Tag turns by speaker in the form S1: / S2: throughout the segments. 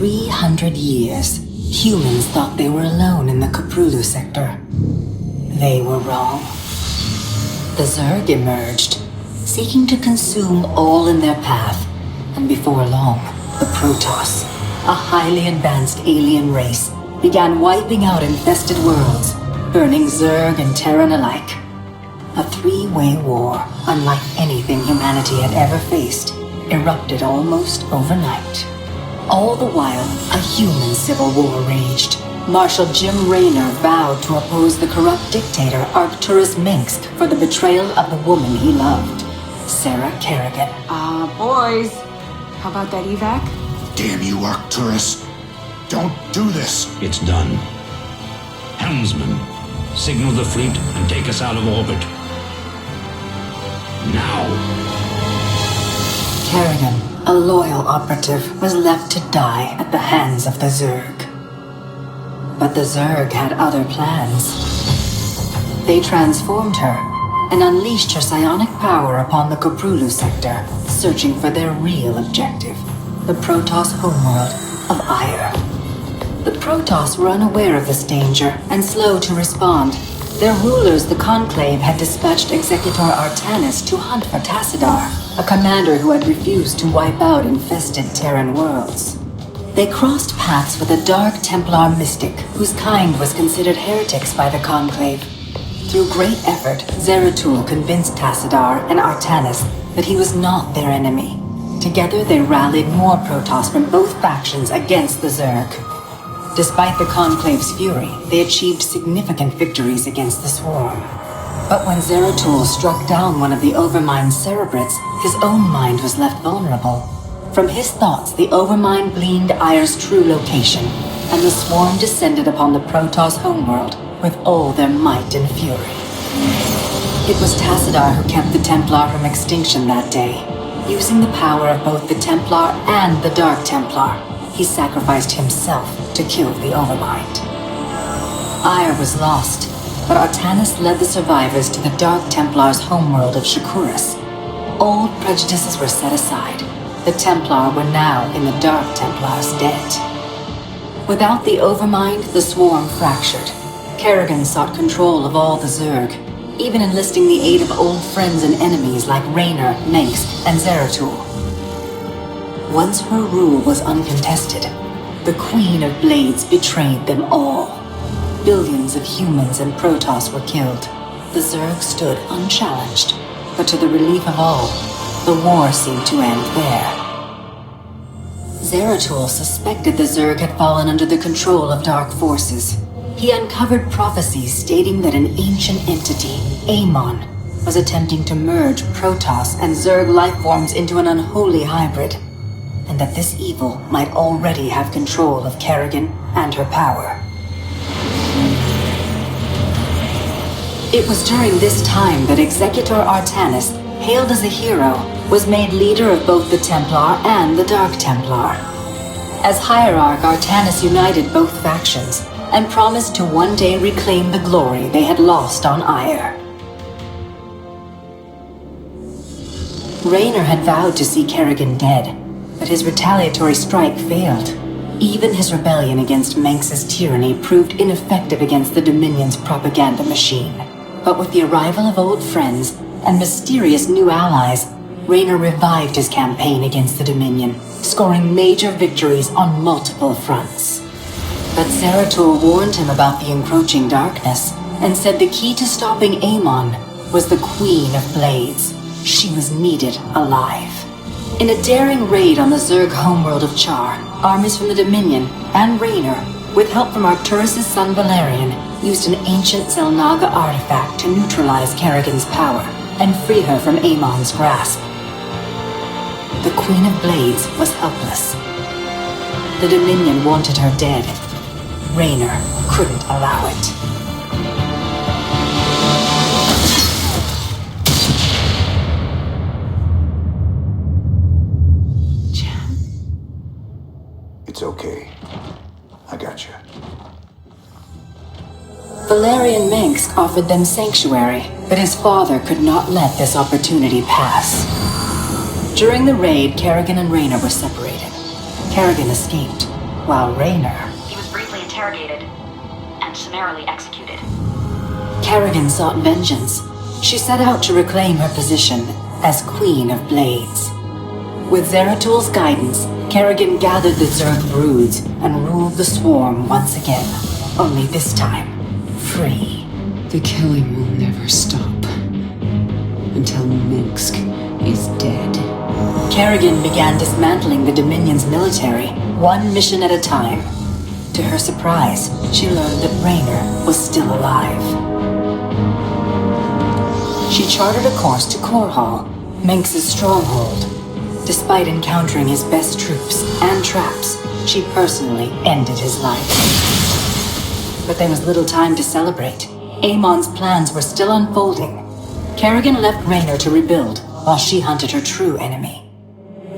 S1: 300 years, humans thought they were alone in the Caprulu sector. They were wrong. The Zerg emerged, seeking to consume all in their path, and before long, the Protoss, a highly advanced alien race, began wiping out infested worlds, burning Zerg and Terran alike. A three-way war, unlike anything humanity had ever faced, erupted almost overnight. All the while, a human civil war raged. Marshal Jim Raynor vowed to oppose the corrupt dictator Arcturus Mengsk for the betrayal of the woman he loved, Sarah Kerrigan.
S2: Boys, how about that evac?
S3: Damn you, Arcturus. Don't do this.
S4: It's done. Helmsman, signal the fleet and take us out of orbit. Now!
S1: Kerrigan, a loyal operative, was left to die at the hands of the Zerg. But the Zerg had other plans. They transformed her and unleashed her psionic power upon the Caprulu sector, searching for their real objective, the Protoss homeworld of Ire. The Protoss were unaware of this danger and slow to respond. Their rulers, the Conclave, had dispatched Executor Artanis to hunt for Tassadar, a commander who had refused to wipe out infested Terran worlds. They crossed paths with a Dark Templar mystic whose kind was considered heretics by the Conclave. Through great effort, Zeratul convinced Tassadar and Artanis that he was not their enemy. Together they rallied more Protoss from both factions against the Zerg. Despite the Conclave's fury, they achieved significant victories against the Swarm. But when Zeratul struck down one of the Overmind cerebrates, his own mind was left vulnerable. From his thoughts, the Overmind gleaned Ire's true location, and the Swarm descended upon the Protoss homeworld with all their might and fury. It was Tassadar who kept the Templar from extinction that day. Using the power of both the Templar and the Dark Templar, he sacrificed himself to kill the Overmind. Ire was lost, but Artanis led the survivors to the Dark Templar's homeworld of Shakuras. Old prejudices were set aside. The Templar were now in the Dark Templar's debt. Without the Overmind, the Swarm fractured. Kerrigan sought control of all the Zerg, even enlisting the aid of old friends and enemies like Raynor, Mengsk, and Zeratul. Once her rule was uncontested, the Queen of Blades betrayed them all. Billions of humans and Protoss were killed. The Zerg stood unchallenged, but to the relief of all, the war seemed to end there. Zeratul suspected the Zerg had fallen under the control of dark forces. He uncovered prophecies stating that an ancient entity, Amon, was attempting to merge Protoss and Zerg lifeforms into an unholy hybrid, and that this evil might already have control of Kerrigan and her power. It was during this time that Executor Artanis, hailed as a hero, was made leader of both the Templar and the Dark Templar. As Hierarch, Artanis united both factions and promised to one day reclaim the glory they had lost on Ire. Raynor had vowed to see Kerrigan dead, but his retaliatory strike failed. Even his rebellion against Mengsk's tyranny proved ineffective against the Dominion's propaganda machine. But with the arrival of old friends and mysterious new allies, Raynor revived his campaign against the Dominion, scoring major victories on multiple fronts. But Zeratul warned him about the encroaching darkness, and said the key to stopping Amon was the Queen of Blades. She was needed alive. In a daring raid on the Zerg homeworld of Char, armies from the Dominion and Raynor, with help from Arcturus' son Valerian, used an ancient Zelnaga artifact to neutralize Kerrigan's power and free her from Amon's grasp. The Queen of Blades was helpless. The Dominion wanted her dead. Raynor couldn't allow it.
S3: It's okay. I got you.
S1: Valerian Mengsk offered them sanctuary, but his father could not let this opportunity pass. During the raid, Kerrigan and Raynor were separated. Kerrigan escaped, while Raynor...
S5: He was briefly interrogated and summarily executed.
S1: Kerrigan sought vengeance. She set out to reclaim her position as Queen of Blades. With Zeratul's guidance, Kerrigan gathered the Zerg broods and ruled the swarm once again. Only this time, free.
S2: The killing will never stop. Until Mengsk is dead.
S1: Kerrigan began dismantling the Dominion's military, one mission at a time. To her surprise, she learned that Raynor was still alive. She charted a course to Korhal, Mengsk's stronghold. Despite encountering his best troops and traps, she personally ended his life. But there was little time to celebrate. Amon's plans were still unfolding. Kerrigan left Raynor to rebuild, while she hunted her true enemy.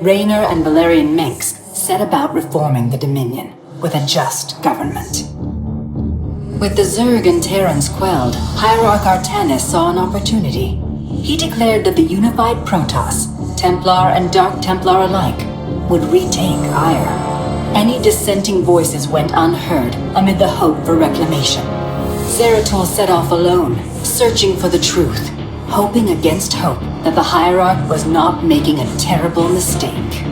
S1: Raynor and Valerian Mengsk set about reforming the Dominion, with a just government. With the Zerg and Terrans quelled, Hierarch Artanis saw an opportunity. He declared that the unified Protoss, Templar and Dark Templar alike, would retake Ire. Any dissenting voices went unheard amid the hope for reclamation. Zeratul set off alone, searching for the truth, hoping against hope that the Hierarch was not making a terrible mistake.